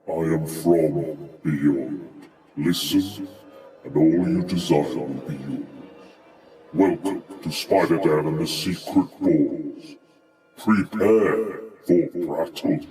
I am from beyond. Listen, and all you desire will be yours. Welcome to Spider-Dan and the Secret Balls. Prepare for Prattle.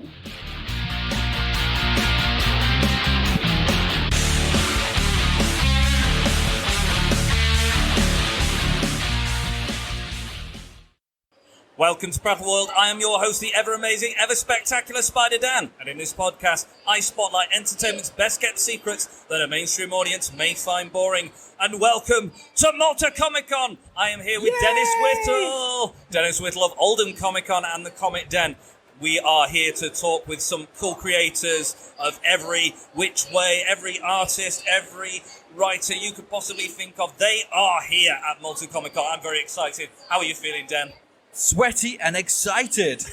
Welcome to Prattle World. I am your host, the ever-amazing, ever-spectacular Spider-Dan. And in this podcast, I spotlight entertainment's best-kept secrets that a mainstream audience may find boring. And welcome to Malta Comic-Con. I am here with Dennis Whittle. Dennis Whittle of Oldham Comic-Con and the Comic Den. We are here to talk with some cool creators of every which way, every artist, every writer you could possibly think of. They are here at Malta Comic-Con. I'm very excited. How are you feeling, Den? Sweaty and excited.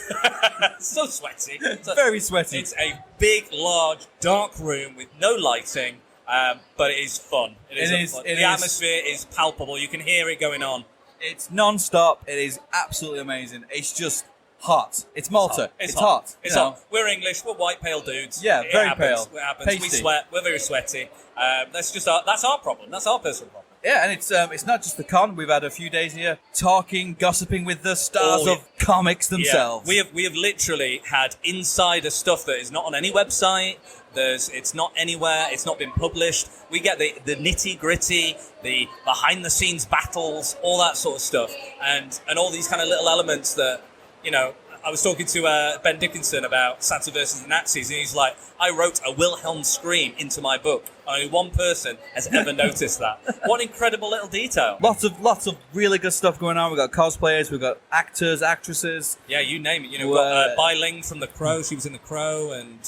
So sweaty. Very sweaty. It's a big, large, dark room with no lighting, but it is fun. The atmosphere is palpable. You can hear it going on. It's non-stop. It is absolutely amazing. It's just hot. It's Malta. It's hot. It's hot. We're English. We're white, pale dudes. Yeah, very pale. It happens. Pasty. We sweat. We're very sweaty. That's our problem. That's our personal problem. Yeah, and it's not just the con. We've had a few days here talking, gossiping with the stars of comics themselves. Yeah. We have literally had insider stuff that is not on any website. It's not anywhere. It's not been published. We get the nitty gritty, the behind the scenes battles, all that sort of stuff, and all these kind of little elements that, you know. I was talking to Ben Dickinson about Santa versus the Nazis, and he's like, I wrote a Wilhelm scream into my book. Only one person has ever noticed that. What an incredible little detail. Lots of really good stuff going on. We've got cosplayers, we've got actors, actresses. Yeah, you name it. You know, we've got Bai Ling from The Crow. She was in The Crow, and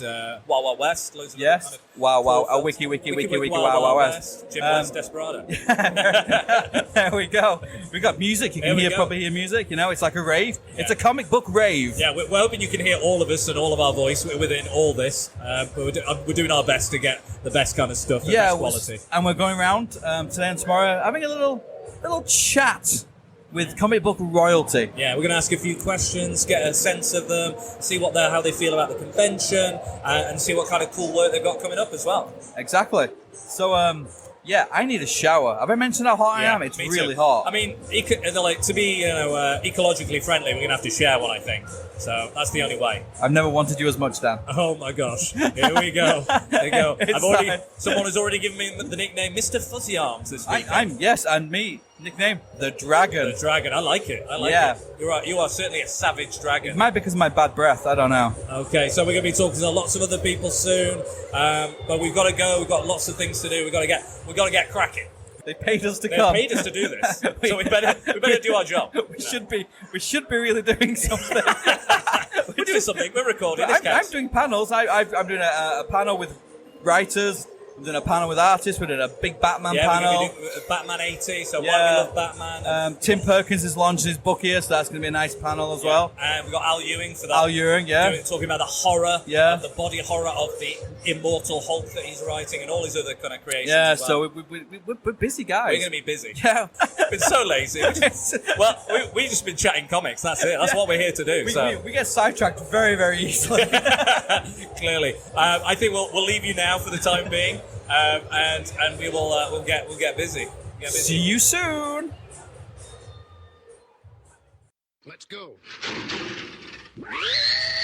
Wild Wild West. Loads of yes. Kind of Wow. Wiki, Wild Wild West. Jim West, Desperado. There we go. We got music. You can probably hear music. You know, it's like a rave. Yeah. It's a comic book rave. Yeah, we're hoping you can hear all of us and all of our voice within all this. But we're doing our best to get the best kind of stuff and best quality. And we're going around today and tomorrow having a little chat with comic book royalty. Yeah, we're going to ask a few questions, get a sense of them, see how they feel about the convention, and see what kind of cool work they've got coming up as well. Exactly. So, yeah, I need a shower. Have I mentioned how hot I am? It's really hot. I mean, to be ecologically friendly, we're going to have to share one, I think. So that's the only way. I've never wanted you as much, Dan. Oh my gosh! Here we go. There you go. Someone has already given me the nickname Mr. Fuzzy Arms this week. And me. Nickname the Dragon. The Dragon. I like it. It. You're right. You are certainly a savage dragon. It might be because of my bad breath. I don't know. Okay, so we're going to be talking to lots of other people soon, but we've got to go. We've got lots of things to do. We've got to get cracking. They paid us to come. They paid us to do this, so we better do our job. We should be really doing something. We're doing something. We're recording. I'm doing panels. I'm doing a panel with writers. We're doing a panel with artists. We're doing a big Batman panel. We're doing Batman 80, so why we love Batman. Tim Perkins is launching his book here, so that's going to be a nice panel as well. And we've got Al Ewing for that. Al Ewing, talking about the horror, the body horror of the immortal Hulk that he's writing and all his other kind of creations as well. So we're busy guys. We're going to be busy. Yeah. Been so lazy. Well, we've just been chatting comics, that's it. That's what we're here to do. We get sidetracked very, very easily. Clearly. I think we'll leave you now for the time being. And we'll get busy. See you soon. Let's go.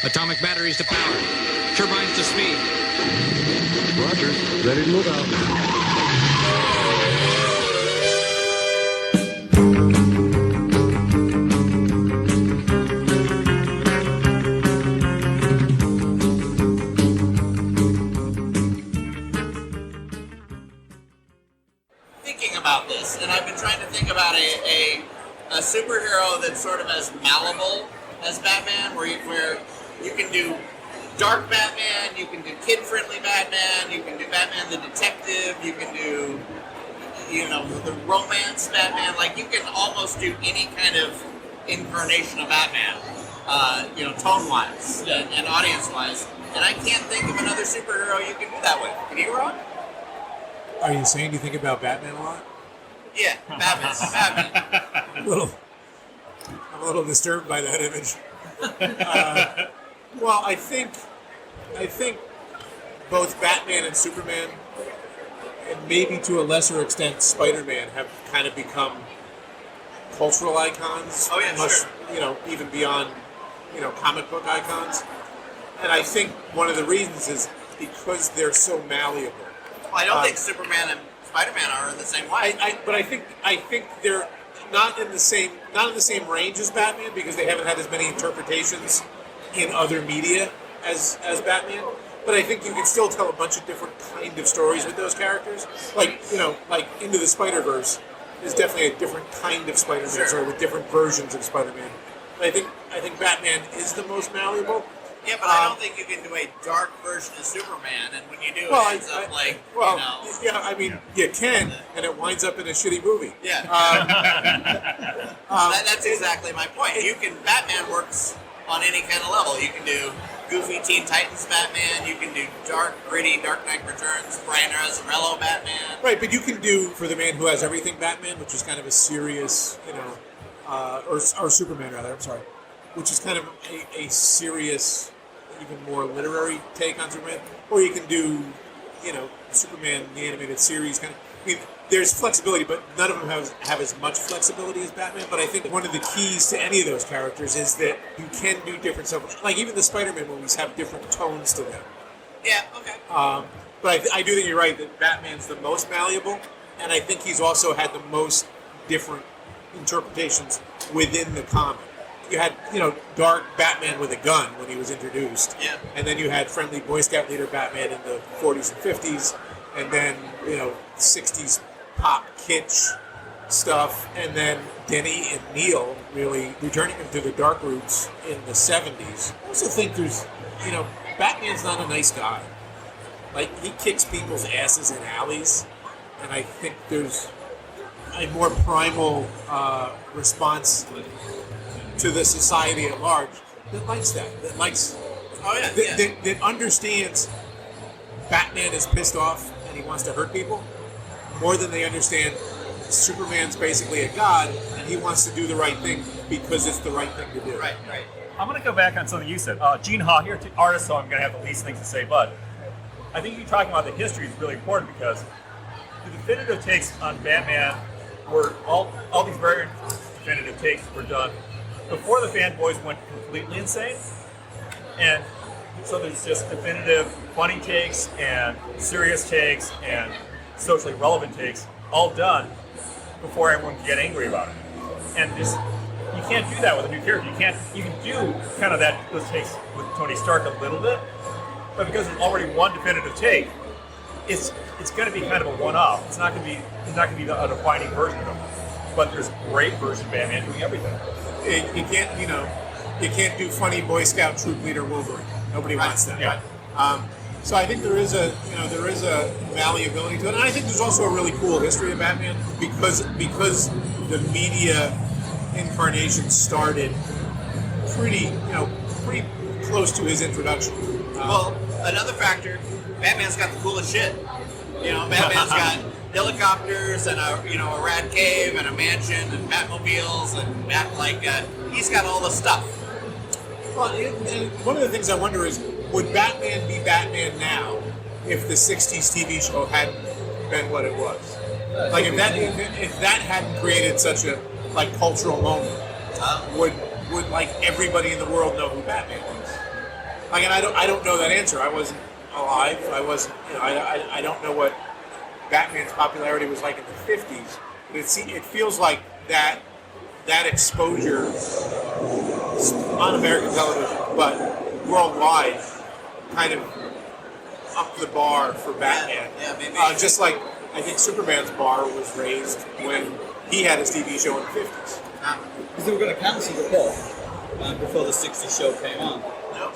Atomic batteries to power. Turbines to speed. Roger. Ready to move out. About this, and I've been trying to think about a superhero that's sort of as malleable as Batman, where you can do dark Batman, you can do kid-friendly Batman, you can do Batman the detective, you can do the romance Batman. Like, you can almost do any kind of incarnation of Batman, tone-wise and audience-wise. And I can't think of another superhero you can do that with. Can you, Ron? Are you saying you think about Batman a lot? Yeah, Batman. I'm a little disturbed by that image. Well, I think both Batman and Superman, and maybe to a lesser extent Spider-Man, have kind of become cultural icons. Oh, yeah, much, sure. Even beyond, comic book icons. And I think one of the reasons is because they're so malleable. Well, I don't think Superman and Spider-Man are in the same way. But I think they're not in the same range as Batman because they haven't had as many interpretations in other media as Batman. But I think you can still tell a bunch of different kind of stories with those characters. Like Into the Spider-Verse is definitely a different kind of Spider-Man story with different versions of Spider-Man. But I think Batman is the most malleable. Yeah, but I don't think you can do a dark version of Superman, and when you do, it ends up yeah, I mean, you can, and it winds up in a shitty movie. Yeah. That's exactly my point. Batman works on any kind of level. You can do goofy Teen Titans Batman, you can do dark, gritty Dark Knight Returns, Brian Azzarello Batman. Right, but you can do For the Man Who Has Everything Batman, which is kind of a serious, or Superman rather, I'm sorry, which is kind of a serious, even more literary take on Superman. Or you can do, Superman, the animated series kind of. I mean, there's flexibility, but none of them have as much flexibility as Batman. But I think one of the keys to any of those characters is that you can do different stuff. Like even the Spider-Man movies have different tones to them. Yeah, okay. But I do think you're right that Batman's the most malleable, and I think he's also had the most different interpretations within the comic. You had, dark Batman with a gun when he was introduced. Yeah. And then you had friendly Boy Scout leader Batman in the 40s and 50s. And then, 60s pop kitsch stuff. And then Denny and Neil really returning him to the dark roots in the 70s. I also think there's, Batman's not a nice guy. Like, he kicks people's asses in alleys. And I think there's a more primal response to the society at large that likes that. That likes... That understands Batman is pissed off and he wants to hurt people more than they understand Superman's basically a god and he wants to do the right thing because it's the right thing to do. Right. I'm going to go back on something you said. Gene Ha, you're an artist, so I'm going to have the least things to say, but I think you talking about the history is really important because the definitive takes on Batman were all these very definitive takes were done before the fanboys went completely insane. And so there's just definitive funny takes and serious takes and socially relevant takes all done before everyone can get angry about it. And just you can't do that with a new character. You can do kind of those takes with Tony Stark a little bit, but because there's already one definitive take, it's going to be kind of a one-off. It's not going to be a defining version of him. But there's great version of Batman doing everything. You can't do funny Boy Scout troop leader Wolverine. Nobody wants that. Yeah. So I think there is a malleability to it, and I think there's also a really cool history of Batman because the media incarnation started pretty close to his introduction. Well, another factor, Batman's got the coolest shit. Batman's got helicopters and a rat cave and a mansion and Batmobiles and he's got all the stuff. Well, and one of the things I wonder is, would Batman be Batman now if the '60s TV show hadn't been what it was? Like if that hadn't created such a cultural moment, would everybody in the world know who Batman was? Like, and I don't know that answer. I wasn't alive. I wasn't. I don't know what Batman's popularity was like in the '50s. But it feels like that exposure on American television, but worldwide, kind of up the bar for Batman. Yeah, maybe. Just like I think Superman's bar was raised when he had his TV show in the 50s. Because they were going to cancel the plot before the 60s show came on.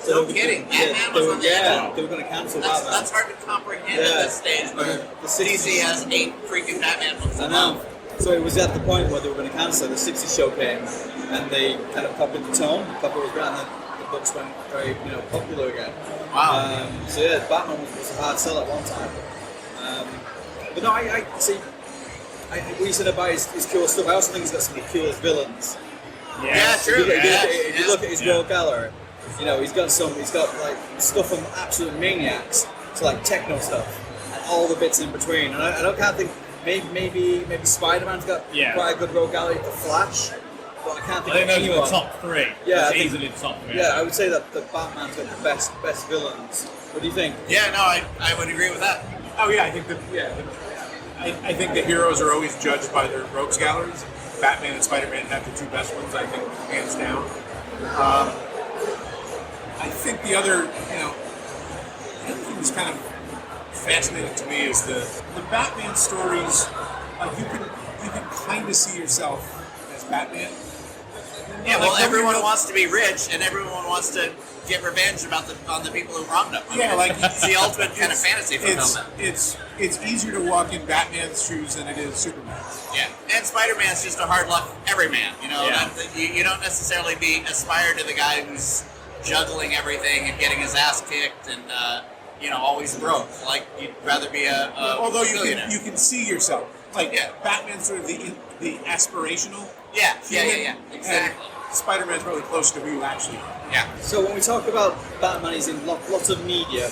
No kidding. Batman was on the edge. They were going to cancel That's Batman. hard to comprehend at this stage where The DC has 8 freaking Batman books. I know. So it was at the point where they were going to cancel. The 60s show came, and they kind of copied the tone. The copy was great, and then the books went very popular again. Wow. So yeah, Batman was a hard sell at one time. But no, I see. What you said about his cool stuff, I also think he's got some of the coolest villains. Yeah, true. If you look at his rogue gallery, he's got stuff from absolute maniacs to like techno stuff and all the bits in between. And I don't kind of think maybe Spider-Man's got quite a good rogue gallery. The Flash, but I can't think of those are anyone. the top three. Yeah, That's I think- easily the top three. Yeah, I would say that the Batman's got the best villains. What do you think? Yeah, no, I would agree with that. Oh yeah, I think I think the heroes are always judged by their rogues galleries. Batman and Spider-Man have the two best ones, I think, hands down. I think the other thing that's kind of fascinating to me is the Batman stories. Like you can kind of see yourself as Batman. Yeah, Like, well, everyone nobody wants to be rich, and everyone wants to get revenge on the people who wronged them. I Yeah, mean, like it's the ultimate kind of fantasy fulfillment. It's easier to walk in Batman's shoes than it is Superman's. Yeah, and Spider-Man's just a hard luck everyman. You know, Yeah. you don't necessarily aspire to the guy who's juggling everything and getting his ass kicked and always broke. Like you'd rather be a Although billionaire. you can see yourself. Like Yeah. Batman's sort of the aspirational. Yeah, human, exactly. and Spider-Man's probably close to who you actually are. Yeah. So when we talk about Batman, he's in lots of media,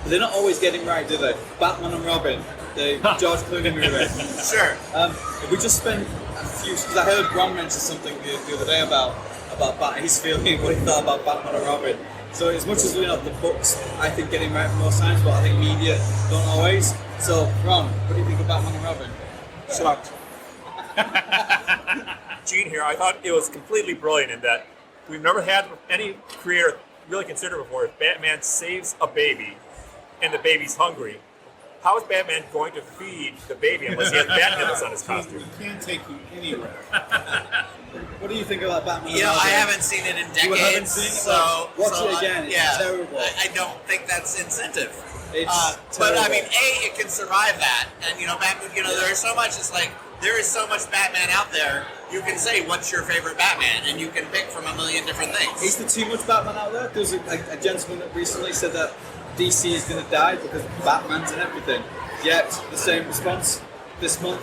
but they're not always getting right, do they? Batman and Robin, the George Clooney movie. Sure. If we just spend a few, because I heard Ron mention something the other day about Batman, his feeling, what he thought about Batman and Robin. So as much as the books, I think getting right most times, but I think media don't always. So Ron, what do you think of Batman and Robin? Sucked. Gene here, I thought it was completely brilliant in that we've never had any creator really consider before. If Batman saves a baby and the baby's hungry, how is Batman going to feed the baby unless he has bat nipples on his costume? He can't take you anywhere. What do you think about Batman? You know, and I Robin? haven't seen it in You haven't decades, seen it? so Watch so it again. It's yeah, terrible. I don't think that's incentive. It's But I terrible. mean, it can survive that, and Batman. There's so much. It's like there is so much Batman out there. You can say what's your favorite Batman, and you can pick from a million different things. Is there too much Batman out there? There's a gentleman that recently said that DC is going to die because Batman's and everything. Yet, the same response this month,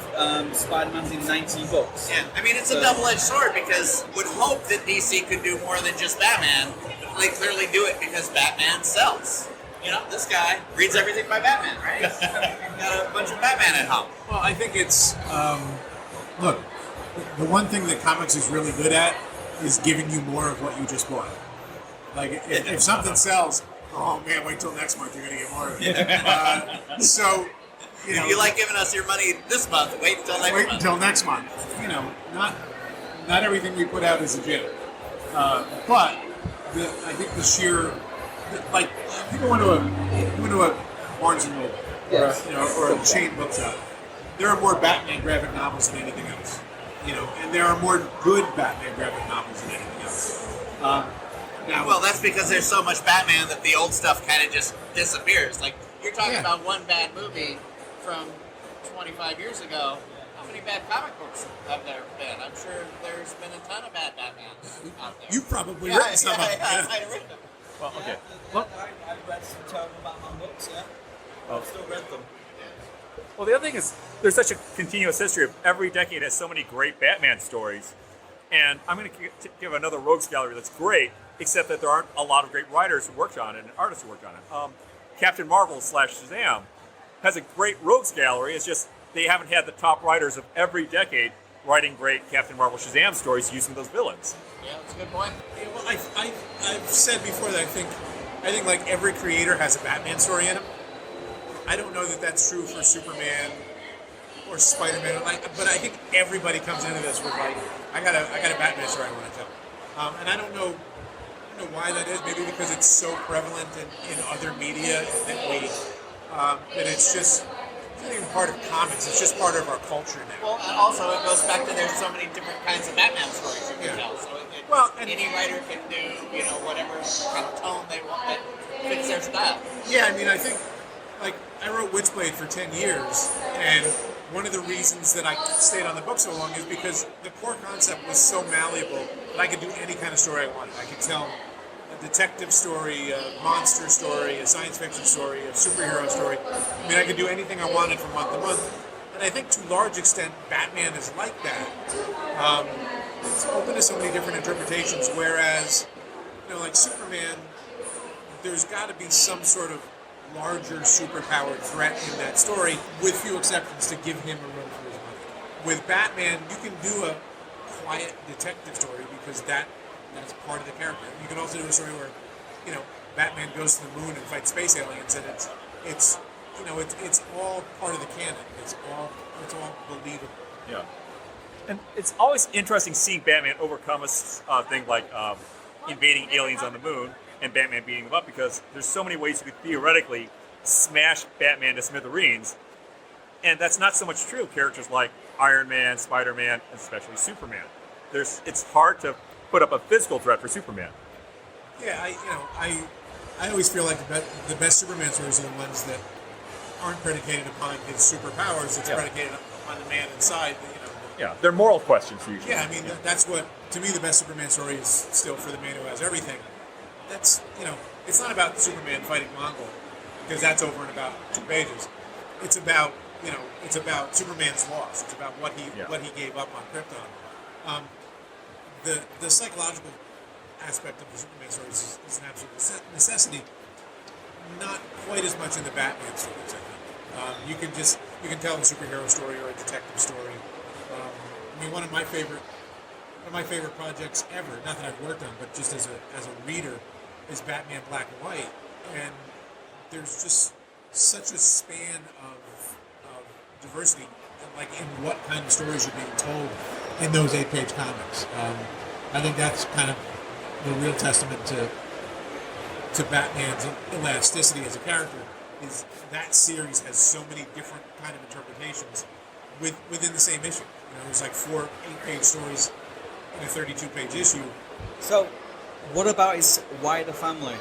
Spider-Man's in 19 books. Yeah, I mean, it's a double-edged sword because would hope that DC could do more than just Batman, but they clearly do it because Batman sells. This guy reads everything by Batman, right? Got a bunch of Batman at home. Well, I think it's look. The one thing that comics is really good at is giving you more of what you just bought. Like if something sells, oh man, wait till next month, you're gonna get more of it. So If you like giving us your money this month, wait until next wait month. until next month. Not everything we put out is a gem. But I think the sheer like people went to a Barnes and Noble or a chain bookshop. There are more Batman graphic novels than anything else. And there are more good Batman graphic novels than anything else. Now, Well, that's because there's so much Batman that the old stuff kind of just disappears. Like, you're talking Yeah. about one bad movie from 25 years ago. How many bad comic books have there been? I'm sure there's been a ton of bad Batmans out there. you've probably written some of them. I read them. Well, okay. I've read some terrible Batman books, yeah. I've still read them. Well, the other thing is there's such a continuous history of every decade has so many great Batman stories. And I'm going to give another rogues gallery that's great, except that there aren't a lot of great writers who worked on it and artists who worked on it. Captain Marvel / Shazam has a great rogues gallery. It's just they haven't had the top writers of every decade writing great Captain Marvel Shazam stories using those villains. Yeah, that's a good point. Yeah, well, I've said before that I think like every creator has a Batman story in him. I don't know that that's true for Superman or Spider-Man, but I think everybody comes into this with like, I got a Batman story I want to tell, and I don't know why that is. Maybe because it's so prevalent in other media that it's just not even part of comics. It's just part of our culture now. Well, and also it goes back to there's so many different kinds of Batman stories you can Yeah. tell. So And any writer can do whatever kind of tone they want that fits their style. Yeah, I mean, I think, like, I wrote Witchblade for 10 years, and one of the reasons that I stayed on the book so long is because the core concept was so malleable that I could do any kind of story I wanted. I could tell a detective story, a monster story, a science fiction story, a superhero story. I mean, I could do anything I wanted from month to month. And I think to a large extent, Batman is like that. It's open to so many different interpretations, whereas, like Superman, there's got to be some sort of larger superpowered threat in that story, with few exceptions, to give him a run for his money. With Batman, you can do a quiet detective story because that's part of the character. You can also do a story where, Batman goes to the moon and fights space aliens, and it's all part of the canon. It's all believable. Yeah. And it's always interesting seeing Batman overcome a thing like invading aliens on the moon and Batman beating them up, because there's so many ways you could theoretically smash Batman to smithereens, and that's not so much true of characters like Iron Man, Spider-Man, and especially Superman. It's hard to put up a physical threat for Superman. Yeah, I always feel like the best Superman stories are the ones that aren't predicated upon his superpowers. It's predicated upon the man inside. Yeah, they're moral questions usually. Yeah, I mean that's what, to me, the best Superman story is still for the man who has everything. That's it's not about Superman fighting Mongol, because that's over in about 2 pages. It's about Superman's loss. It's about what he gave up on Krypton. The psychological aspect of the Superman stories is an absolute necessity. Not quite as much in the Batman stories, I think. You can tell a superhero story or a detective story. One of my favorite projects ever, not that I've worked on, but just as a reader, is Batman Black and White. And there's just such a span of diversity, like in what kind of stories are being told in those 8-page comics. I think that's kind of the real testament to Batman's elasticity as a character, is that series has so many different kind of interpretations within the same issue. There's like 4 8-page stories in a 32-page issue. So, what about his wider family?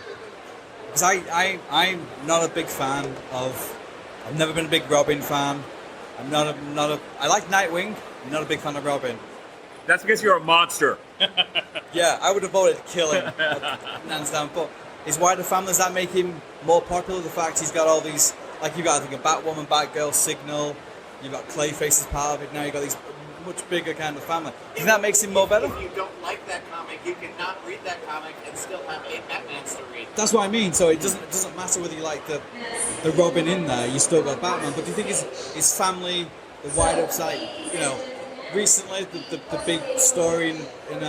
Because I'm not a big fan of. I've never been a big Robin fan. I like Nightwing. I'm not a big fan of Robin. That's because you're a monster. Yeah, I would have voted to kill him, hands down. But his wider family, does that make him more popular? The fact he's got all these, like you've got, I think, a Batwoman, Batgirl, Signal. You've got Clayface as part of it. Now you've got these much bigger kind of family. Do you think that makes him more better? If you don't like that comic, you cannot read that comic and still have 8 Batmans to read. That's what I mean. So it doesn't matter whether you like the Robin in there. You still got Batman. But do you think his family, the wider side, recently the big story in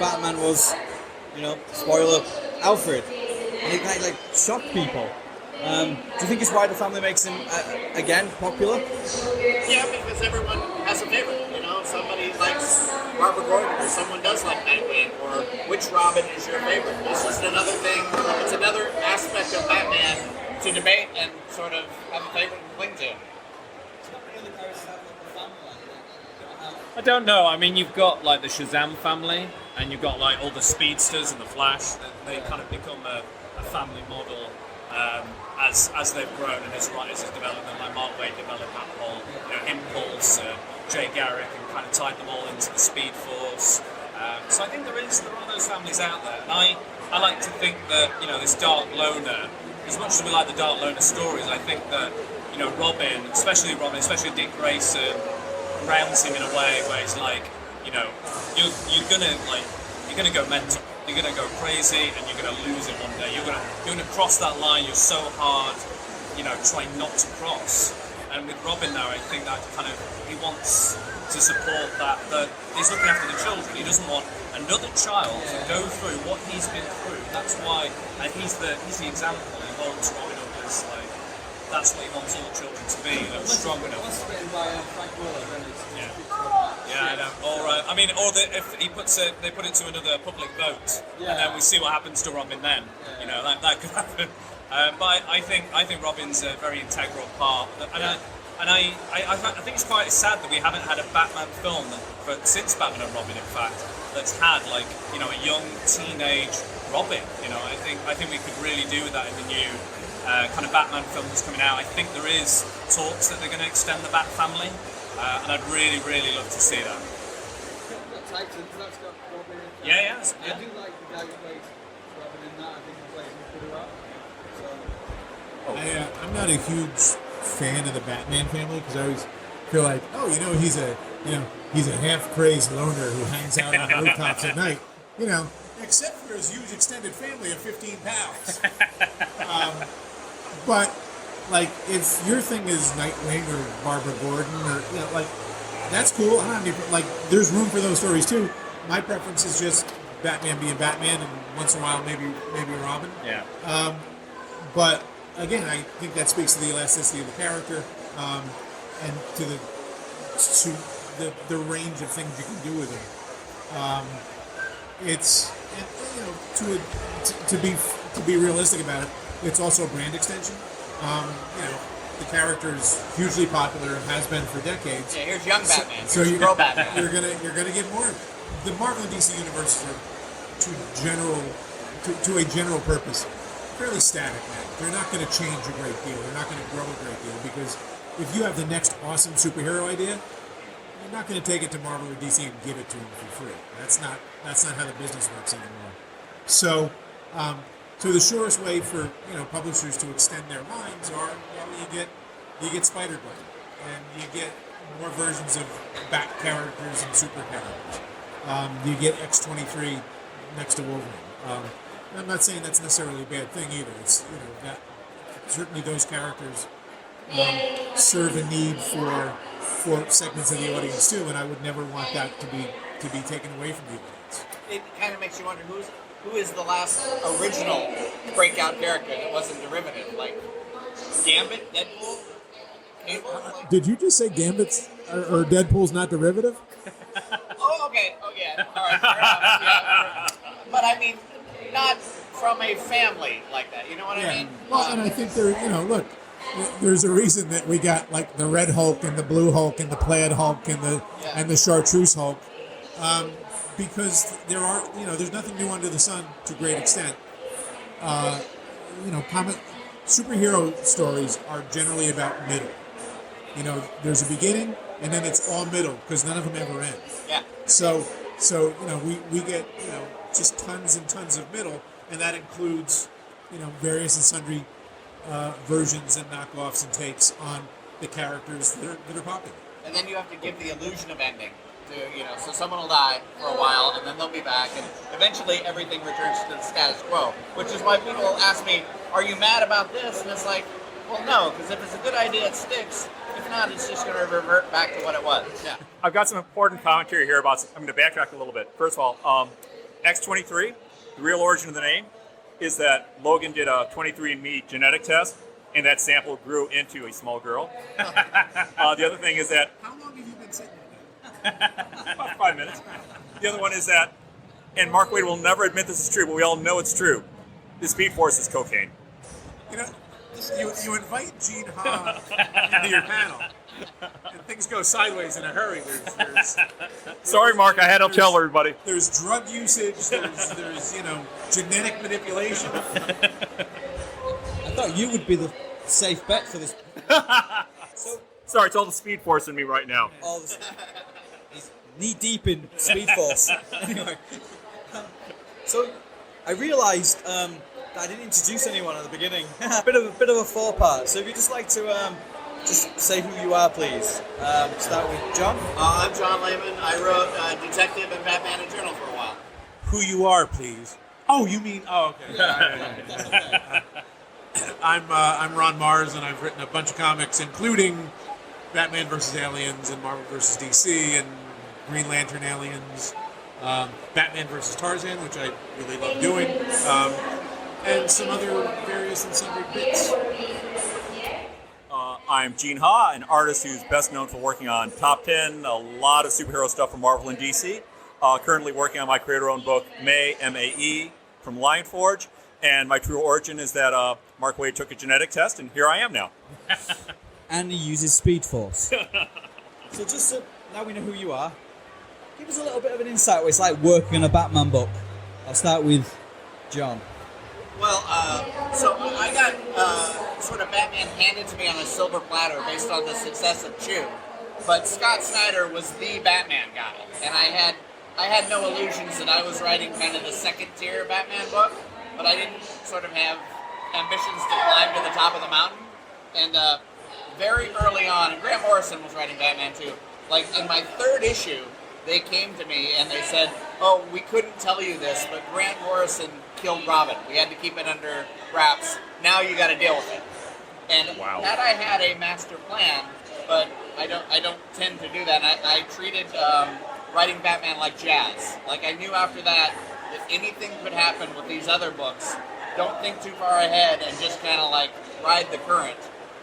Batman was, spoiler, Alfred, and it kind of like shocked people. Do you think his wider family makes him again popular? Yeah, because everyone has a favorite. Somebody likes Barbara Gordon, or someone does like Nightwing, or which Robin is your favorite. This is another thing. It's another aspect of Batman to debate and sort of have a favorite and cling to. I don't know. I mean, you've got like the Shazam family, and you've got like all the speedsters and the Flash. They kind of become a family model as they've grown and as writers have developed them. Like Mark Waid developed that whole impulse. Jay Garrick and kind of tied them all into the Speed Force. So I think there are those families out there, and I like to think that this Dark Loner, as much as we like the Dark Loner stories, I think that Robin, especially Dick Grayson, grounds him in a way where he's like, you're gonna go mental, you're gonna go crazy, and you're gonna lose it one day. You're gonna cross that line. You're so hard, trying not to cross. And with Robin now, I think that kind of, he wants to support that he's looking after the children. He doesn't want another child to go through what he's been through. That's why, and he's the example. He holds Robin up as like, that's what he wants all children to be, strong enough. Written by Frank Miller, Yeah, I know. Or if he they put it to another public vote, and then we see what happens to Robin then. That could happen. But I think Robin's a very integral part, and I think it's quite sad that we haven't had a Batman film since Batman and Robin, in fact, that's had like a young teenage Robin. I think we could really do that in the new kind of Batman film that's coming out. I think there is talks that they're going to extend the Bat family, and I'd really, really love to see that. Titans, that's got Robin in it. Yeah. I do like the guy who plays Robin in that. I think he plays him pretty well. I'm not a huge fan of the Batman family, because I always feel like, he's a half crazed loner who hangs out on rooftops at night. except for his huge extended family of 15 pounds. But like, if your thing is Nightwing or Barbara Gordon, or like, that's cool. I don't have any, like, there's room for those stories too. My preference is just Batman being Batman, and once in a while maybe Robin. Yeah. But again, I think that speaks to the elasticity of the character, and to the range of things you can do with him. It's, to be realistic about it, it's also a brand extension. The character is hugely popular, has been for decades. Yeah, here's young Batman. So Here's girl Batman. you're gonna get more. The Marvel and DC universes are to a general purpose fairly static now. They're not going to change a great deal. They're not going to grow a great deal, because if you have the next awesome superhero idea, you're not going to take it to Marvel or DC and give it to them for free. That's not how the business works anymore. So, the surest way for publishers to extend their lines are, you get Spider-Gwen, and you get more versions of Bat characters and super characters. You get X-23 next to Wolverine. I'm not saying that's necessarily a bad thing either. It's that certainly those characters serve a need for segments of the audience too, and I would never want that to be taken away from the audience. It kind of makes you wonder who is the last original breakout character that wasn't derivative, like Gambit, Deadpool, Cable. Like... Did you just say Gambit's or Deadpool's not derivative? Oh, okay. Oh, yeah. All right. Fair enough. Yeah. But I mean, not from a family like that. You know what I mean? Well, and I think look, there's a reason that we got like the Red Hulk and the Blue Hulk and the Plaid Hulk and the Chartreuse Hulk, because there's nothing new under the sun to a great extent. Superhero stories are generally about middle. There's a beginning, and then it's all middle, because none of them ever end. Yeah. So we get just tons and tons of middle, and that includes various and sundry versions and knockoffs and takes on the characters that are popular. And then you have to give the illusion of ending. So someone will die for a while, and then they'll be back, and eventually everything returns to the status quo. Which is why people ask me, "Are you mad about this?" And it's like, well, no, because if it's a good idea, it sticks. If not, it's just going to revert back to what it was. Yeah. I've got some important commentary here about. I'm going to backtrack a little bit. First of all, X-23, the real origin of the name, is that Logan did a 23andMe genetic test, and that sample grew into a small girl. The other thing is that... How long have you been sitting there? About 5 minutes. The other one is that, and Mark Waid will never admit this is true, but we all know it's true, the Speed Force is cocaine. You invite Gene Ha into your panel, and things go sideways in a hurry. Sorry, Mark, I had to tell everybody. There's drug usage. There's genetic manipulation. I thought you would be the safe bet for this. Sorry, it's all the Speed Force in me right now. He's knee deep in Speed Force. Anyway, so I realised that I didn't introduce anyone at the beginning. bit of a faux pas. So if you'd just like to just say who you are, please. Start with John. I'm John Layman. I wrote Detective and Batman and Journal for a while. Who you are, please. Oh, you mean? Oh, okay. That's okay. I'm Ron Marz, and I've written a bunch of comics, including Batman vs. Aliens and Marvel vs. DC and Green Lantern Aliens, Batman vs. Tarzan, which I really love doing, and some other various and sundry bits. I'm Gene Ha, an artist who's best known for working on Top 10, a lot of superhero stuff from Marvel and DC. Currently working on my creator-owned book, May, M-A-E, from Lionforge. And my true origin is that Mark Waid took a genetic test, and here I am now. And he uses Speed Force. So just so now we know who you are, give us a little bit of an insight what it's like working on a Batman book. I'll start with John. Well, so I got sort of Batman handed to me on a silver platter based on the success of Chew. But Scott Snyder was the Batman guy, and I had no illusions that I was writing kind of the second tier Batman book, but I didn't sort of have ambitions to climb to the top of the mountain. And very early on, and Grant Morrison was writing Batman too, like in my third issue, they came to me and they said, "Oh, we couldn't tell you this, but Grant Morrison killed Robin. We had to keep it under wraps. Now you got to deal with it." And Wow. had I had a master plan, but I don't tend to do that. I treated writing Batman like jazz. Like I knew after that anything could happen with these other books. Don't think too far ahead and just kind of like ride the current.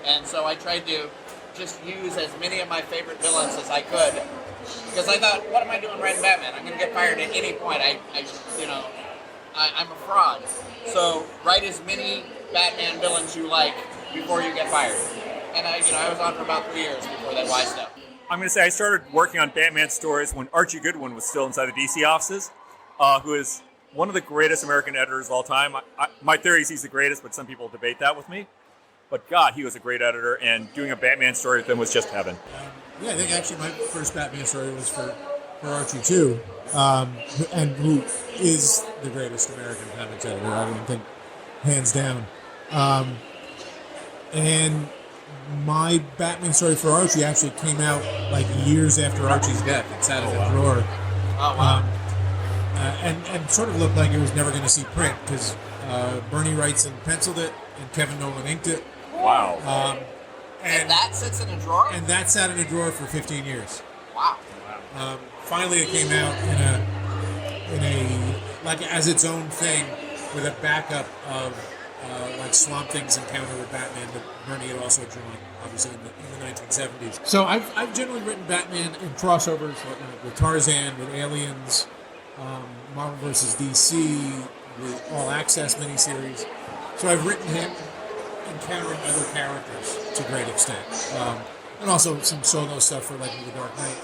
And so I tried to just use as many of my favorite villains as I could, because I thought, what am I doing writing Batman? I'm going to get fired at any point. I'm a fraud. So write as many Batman villains you like before you get fired. And I was on for about 3 years before they wised up. I'm going to say I started working on Batman stories when Archie Goodwin was still inside the DC offices, who is one of the greatest American editors of all time. My theory is he's the greatest, but some people debate that with me. But God, he was a great editor, and doing a Batman story with him was just heaven. Yeah, I think actually my first Batman story was for Archie too, and who is the greatest American comics editor, I don't think, hands down. And my Batman story for Archie actually came out like years after Archie's death. It sat in a drawer. Oh, wow. And sort of looked like it was never going to see print because Bernie Wrightson penciled it and Kevin Nolan inked it. Wow. And that sits in a drawer? And that sat in a drawer for 15 years. Wow. Finally, it came out in a like as its own thing with a backup of like Swamp Thing's encounter with Batman that Bernie had also drawn, obviously in the 1970s. So I've generally written Batman in crossovers with Tarzan, with Aliens, Marvel vs. DC, with All Access miniseries. So I've written him encountering other characters to a great extent, and also some solo stuff for like The Dark Knight.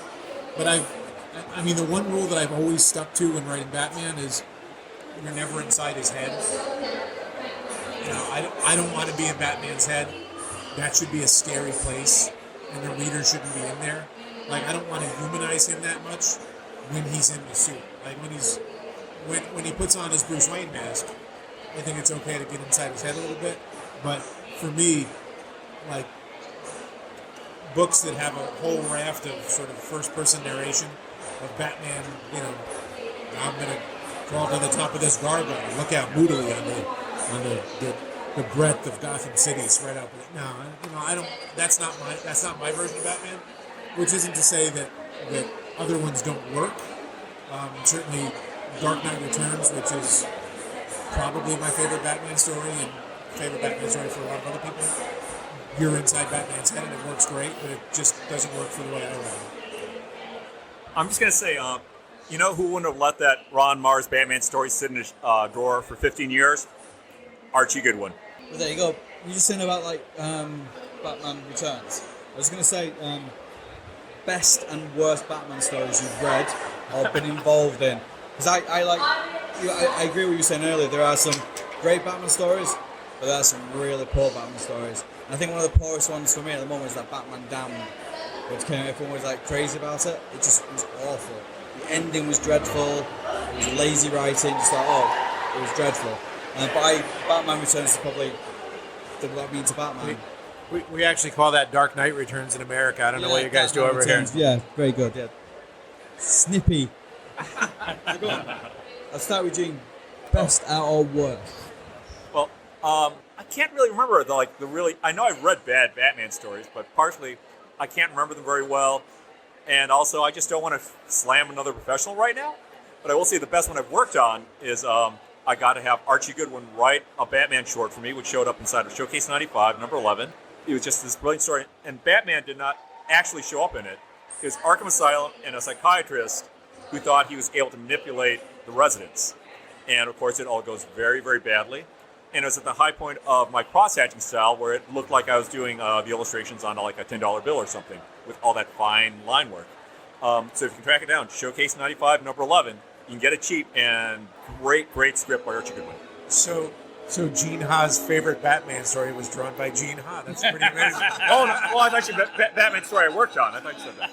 But I mean, the one rule that I've always stuck to when writing Batman is you're never inside his head. I don't want to be in Batman's head. That should be a scary place, and the reader shouldn't be in there. Like, I don't want to humanize him that much when he's in the suit. Like when he puts on his Bruce Wayne mask, I think it's okay to get inside his head a little bit. But for me, like books that have a whole raft of sort of first-person narration of Batman, I'm gonna crawl to the top of this gargoyle and look out moodily on the breadth of Gotham City spread out. No, I don't. That's not my version of Batman. Which isn't to say that other ones don't work. Certainly, Dark Knight Returns, which is probably my favorite Batman story and favorite Batman story for a lot of other people. You're inside Batman's head and it works great, but it just doesn't work for the way I write it. I'm just going to say, who wouldn't have let that Ron Marz Batman story sit in his drawer for 15 years? Archie Goodwin. Well, there you go. You're just saying about Batman Returns. I was going to say best and worst Batman stories you've read or been involved in. Because I agree with you saying earlier. There are some great Batman stories, but there are some really poor Batman stories. And I think one of the poorest ones for me at the moment is that Batman Damned, which everyone was like crazy about it. It was awful. The ending was dreadful. It was lazy writing. Just like, it was dreadful. But Batman Returns is probably what I mean to Batman. We actually call that Dark Knight Returns in America. I don't know what you guys do over Returns, here. Yeah, very good. Yeah, snippy. Go on. I'll start with Gene. Best out or worst? Well, I can't really remember I know I've read bad Batman stories, but partially I can't remember them very well, and also I just don't want to slam another professional right now. But I will say the best one I've worked on is I got to have Archie Goodwin write a Batman short for me, which showed up inside of Showcase 95, number 11. It was just this brilliant story, and Batman did not actually show up in it. It was Arkham Asylum and a psychiatrist who thought he was able to manipulate the residents. And, of course, it all goes very, very badly. And it was at the high point of my cross-hatching style where it looked like I was doing the illustrations on like a $10 bill or something with all that fine line work. So if you can track it down, Showcase 95, number 11, you can get it cheap, and great script by Archie Goodwin. So Gene Ha's favorite Batman story was drawn by Gene Ha. That's pretty amazing. Oh, no, well, I thought you meant Batman story I worked on. I thought you said that.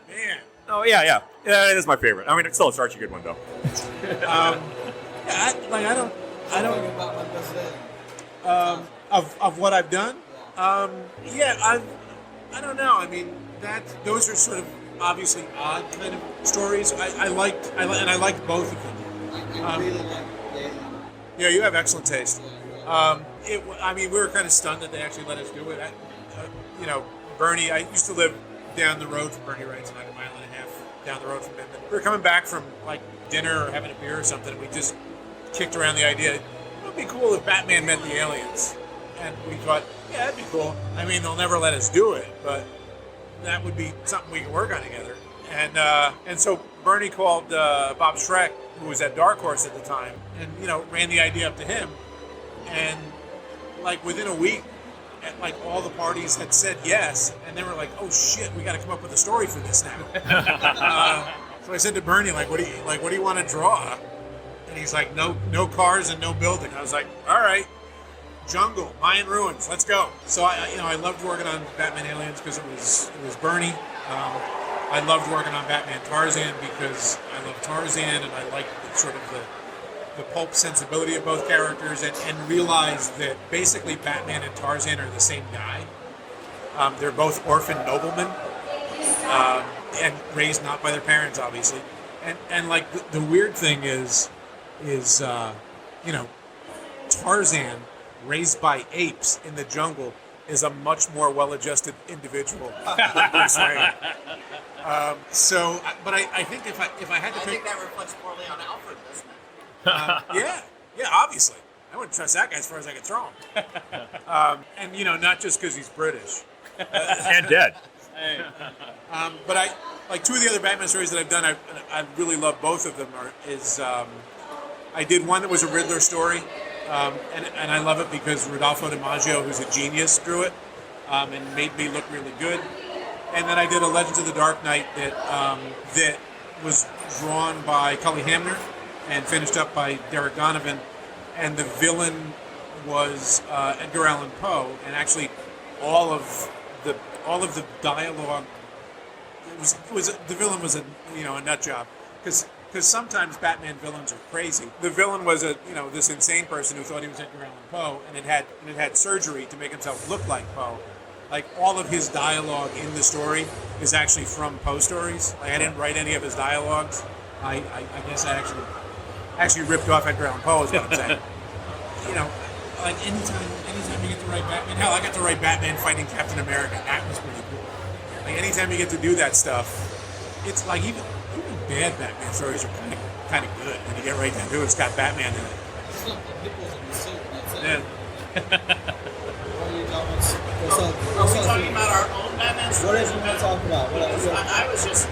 Man. Oh, yeah. It is my favorite. I mean, it's Archie Goodwin, though. I don't of what I've done. I don't know. I mean, those are sort of obviously odd kind of stories. I liked both of them. I really like Layman. Yeah, you have excellent taste. We were kind of stunned that they actually let us do it. Bernie, I used to live down the road from Bernie Wright's, like a mile and a half down the road from him. And we were coming back from like dinner or having a beer or something, and we just kicked around the idea, it would be cool if Batman met the aliens. And we thought, yeah, that'd be cool. I mean, they'll never let us do it, but that would be something we could work on together. And so Bernie called Bob Schreck, who was at Dark Horse at the time, and ran the idea up to him. And like within a week, like all the parties had said yes, and they were like, "Oh shit, we got to come up with a story for this now." So I said to Bernie, "What do you want to draw?" And he's like, "No cars and no building." I was like, "All right, jungle, Mayan ruins, let's go." So I loved working on Batman Aliens because it was Bernie. I loved working on Batman Tarzan because I love Tarzan, and I liked sort of the pulp sensibility of both characters, and realized that basically Batman and Tarzan are the same guy. They're both orphan noblemen, and raised not by their parents, obviously. And like the weird thing is Tarzan, raised by apes in the jungle, is a much more well-adjusted individual than Bruce Wayne. But I think if I had to I pick, think that reflects poorly on Alfred, doesn't it? yeah, obviously. I wouldn't trust that guy as far as I could throw him. And not just because he's British. And dead. But like two of the other Batman stories that I've done, I really love both of them. I did one that was a Riddler story, and I love it because Rodolfo DiMaggio, who's a genius, drew it, and made me look really good. And then I did a Legends of the Dark Knight that was drawn by Cully Hamner and finished up by Derek Donovan, and the villain was Edgar Allan Poe, and actually all of the dialogue. The villain was a nut job because sometimes Batman villains are crazy. The villain was this insane person who thought he was Edgar Allan Poe, and it had surgery to make himself look like Poe. Like all of his dialogue in the story is actually from Poe stories. Like I didn't write any of his dialogues. I guess I actually ripped off Edgar Allan Poe is what I'm saying. Like anytime you get to write Batman, hell, I got to write Batman fighting Captain America. That was pretty cool. Like anytime you get to do that stuff, it's like even bad Batman stories are kind of good when you get right down to it. It's got Batman in it. It's not the nipples in the suit, that's it. Yeah. Are we talking about our own Batman stories? What did you want to talk about? I was just,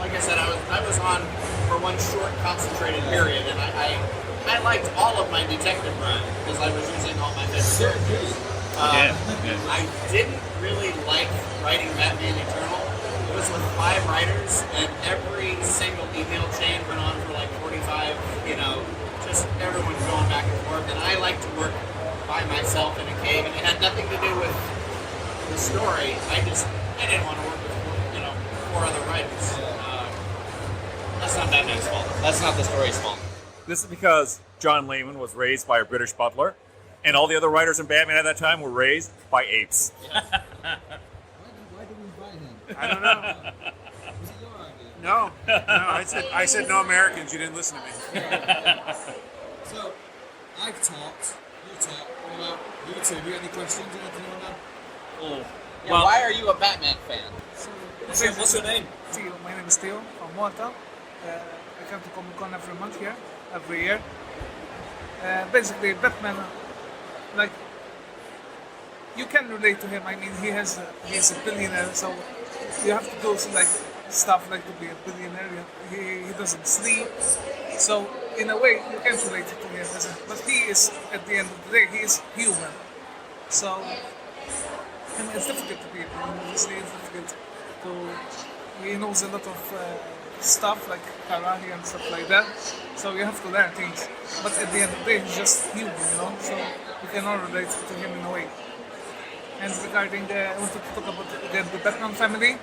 like I said, I was on for one short concentrated period, and I liked all of my detective run because I was using all my favorite characters. I didn't really like writing Batman Eternal. It was with 5 writers, and every single email chain went on for like 45, just everyone going back and forth, and I like to work by myself in a cave, and it had nothing to do with the story. I didn't want to work with 4 other writers. That's not Batman's fault. That's not the story's fault. This is because John Layman was raised by a British butler, and all the other writers in Batman at that time were raised by apes. Why did we buy him? I don't know. Was it your idea? No. I said no Americans. You didn't listen to me. So, I've talked, you talked. What about you two? Have you got any questions you want to know now? Yeah, why are you a Batman fan? What's your name? Theo, my name is Theo from Malta. I come to Comic Con every month here, every year. Basically, Batman, like, you can relate to him. I mean, he's a billionaire, so you have to do like stuff like to be a billionaire. He doesn't sleep, so in a way you can relate to him. But he is, at the end of the day, he is human. So I mean, it's difficult to be. Obviously, it's difficult to. He knows a lot of stuff like karate and stuff like that. So you have to learn things. But at the end of the day, he's just human, So you can all relate to him in a way. And regarding I wanted to talk about again the Batman family.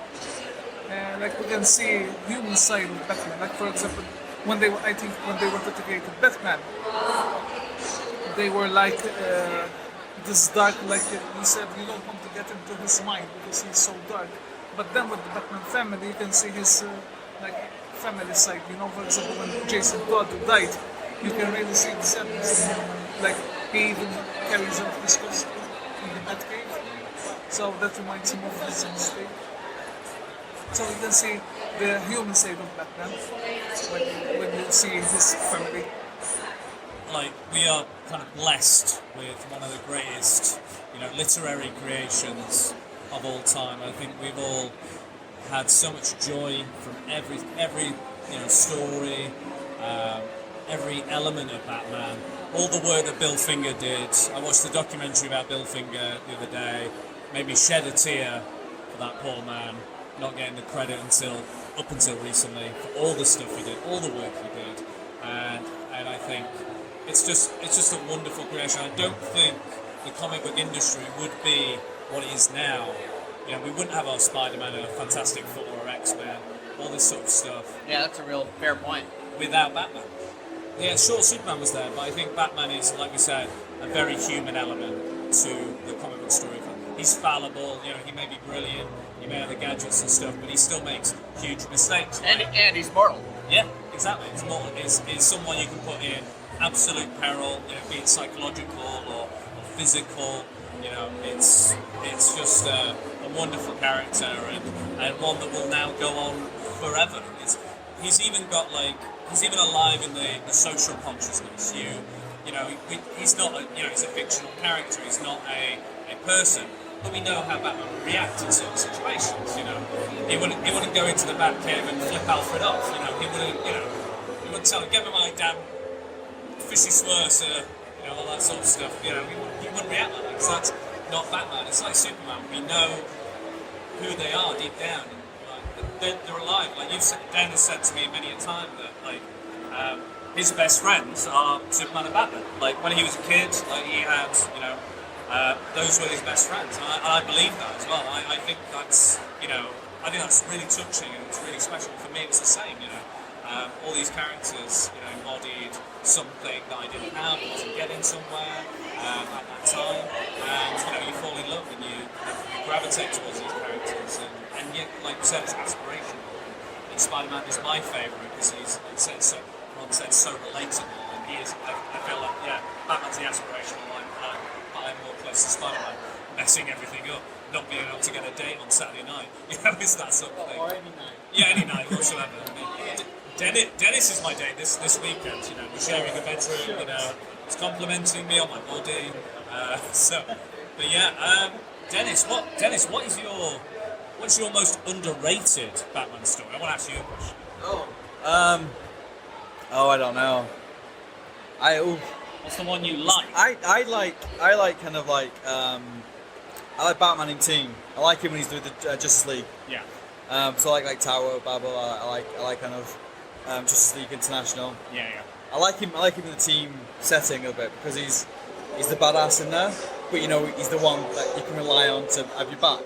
Like we can see human side of Batman. Like for example, when they wanted to create Batman, they were like this dark. Like you said, you don't want to get into his mind because he's so dark. But then with the Batman family, you can see his like family side. You know, for example, when Jason Todd died, you can really see the sadness in him. Like he even carries out his costume in the Batcave, so that reminds him of his mistake. So you can see the human side of Batman when you see his family. Like, we are kind of blessed with one of the greatest, literary creations of all time. I think we've all had so much joy from every story, every element of Batman. All the work that Bill Finger did. I watched the documentary about Bill Finger the other day. Made me shed a tear for that poor man, not getting the credit up until recently for all the stuff he did, all the work he did, and I think it's just a wonderful creation. I don't think the comic book industry would be what it is now. We wouldn't have our Spider-Man and a Fantastic Four or X-Men, all this sort of stuff. Yeah, that's a real fair point. Without Batman. Yeah, sure, Superman was there, but I think Batman is, like we said, a very human element to the comic book story. He's fallible, he may be brilliant, he may have the gadgets and stuff, but he still makes huge mistakes. And he's mortal. Yeah, exactly. He's mortal. Is someone you can put in absolute peril, be it psychological or physical. It's just a wonderful character and one that will now go on forever. He's even alive in the social consciousness. He's not he's a fictional character. He's not a person. But we know how Batman would react in certain situations. He wouldn't go into the Batcave and flip Alfred off. He wouldn't tell him, "Give me my damn fishy swerves," all that sort of stuff. He wouldn't react like that because that's not Batman. It's like Superman. We know who they are deep down. They're alive. Like Dan has said to me many a time that his best friends are Superman and Batman. Like when he was a kid, he had those were his best friends, and I believe that as well. I think that's really touching and it's really special. For me, it's the same. All these characters embodied something that I didn't have, I wasn't getting somewhere at that time, and you fall in love and you gravitate towards these characters, and yet, like you said, it's aspirational. And Spider-Man is my favourite because Ron said so relatable, and he is. I feel like Batman's the aspirational one. I'm more close to Spider-Man, messing everything up, not being able to get a date on Saturday night. It's that sort of thing. Or any night. Yeah, any night whatsoever. Dennis is my date this weekend. We're sharing a bedroom. He's complimenting me on my body. Dennis, what's your most underrated Batman story? I want to ask you a question. I don't know. What's the one you like? I like Batman in Team. I like him when he's doing the Justice League. Yeah. So I like Tower Babel. I like kind of Justice League International. Yeah. I like him in the team setting a bit because he's the badass in there, but he's the one that you can rely on to have your back.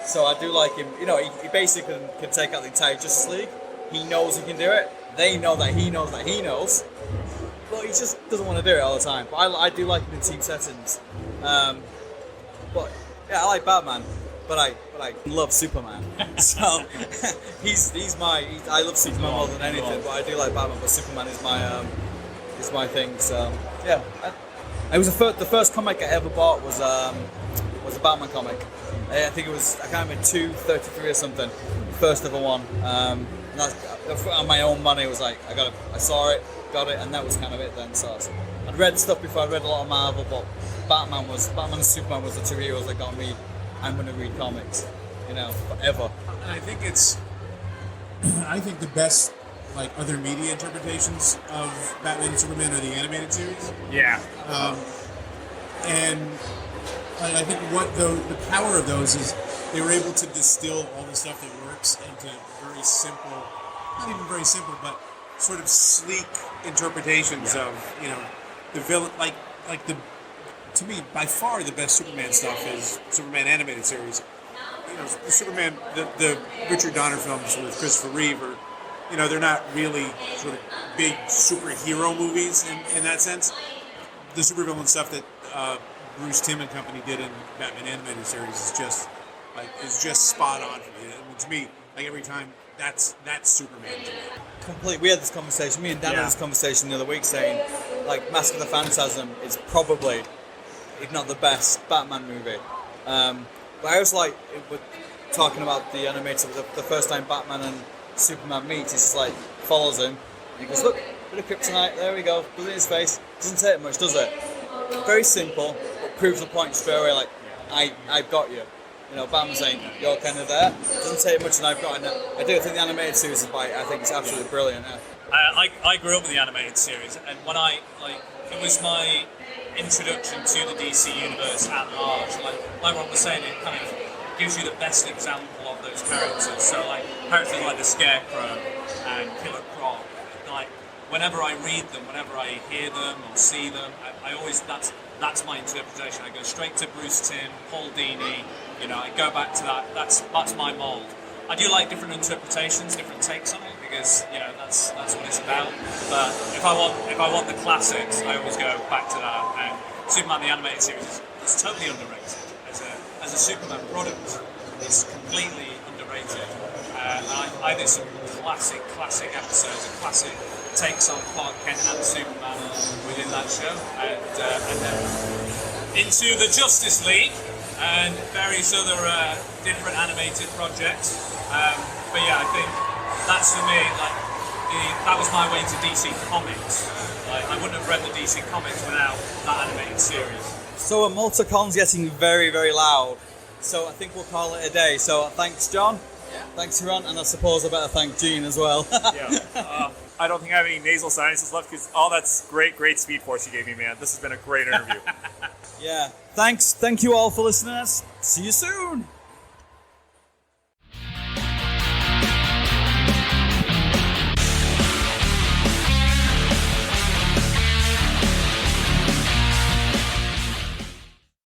So I do like him. He basically can take out the entire Justice League. He knows he can do it. They know that he knows that he knows. But he just doesn't want to do it all the time. But I do like him in team settings. But yeah, I like Batman. But I love Superman. So I love Superman more than anything. But I do like Batman. But Superman is my thing. So yeah, it was the first comic I ever bought was a Batman comic. I think it was I can't remember 233 or something. First ever one. And that's on my own money. It was like I saw it. Got it, and that was kind of it then. So I'd read stuff before. I read a lot of Marvel, but Batman and Superman was the two heroes that got me. I'm going to read comics, forever. And I think the best other media interpretations of Batman and Superman are the animated series. Yeah. And I think what the power of those is they were able to distill all the stuff that works into very simple, not even very simple, but sort of sleek interpretations of the villain, to me by far the best Superman stuff is Superman animated series. The Superman, the Richard Donner films with Christopher Reeve are, they're not really sort of big superhero movies in that sense. The supervillain stuff that Bruce Timm and company did in Batman animated series is just like is just spot on for me. And to me, like every time, that's Superman to me. Complete. We had this conversation. Me and Dan had this conversation the other week, saying like Mask of the Phantasm is probably, if not the best Batman movie. But I was like, talking about the animated, the first time Batman and Superman meet, he's just like follows him. And he goes, look, bit of kryptonite. There we go. Put it in his face. Doesn't take much, does it? Very simple, but proves the point straight away. Like I've got you. You know, Batman saying, you're kind of there. Doesn't take much, and I've got it. I do think the animated series is I think it's absolutely brilliant. Yeah. I grew up with the animated series, and when it was my introduction to the DC universe at large. Like Ron was saying, it kind of gives you the best example of those characters. So like characters like the Scarecrow and Killer Croc, like whenever I read them, whenever I hear them or see them, I always that's my interpretation. I go straight to Bruce Timm, Paul Dini. You know, I go back to that. That's my mold. I do like different interpretations, different takes on it, because you know that's what it's about. But if I want the classics, I always go back to that. And Superman the animated series is totally underrated as a Superman product. It's completely underrated. I did some classic episodes and classic takes on Clark Kent and Superman within that show, and then into the Justice League and various other different animated projects. But yeah, I think that's for me, like, that was my way to DC Comics. Like, I wouldn't have read the DC Comics without that animated series. So Malta Con's getting very, very loud. So I think we'll call it a day. So thanks, John. Yeah. Thanks, Ron. And I suppose I better thank Gene as well. Yeah. I don't think I have any nasal sinuses left, because all that's great Speed Force you gave me, man. This has been a great interview. Yeah. Thanks. Thank you all for listening. See you soon.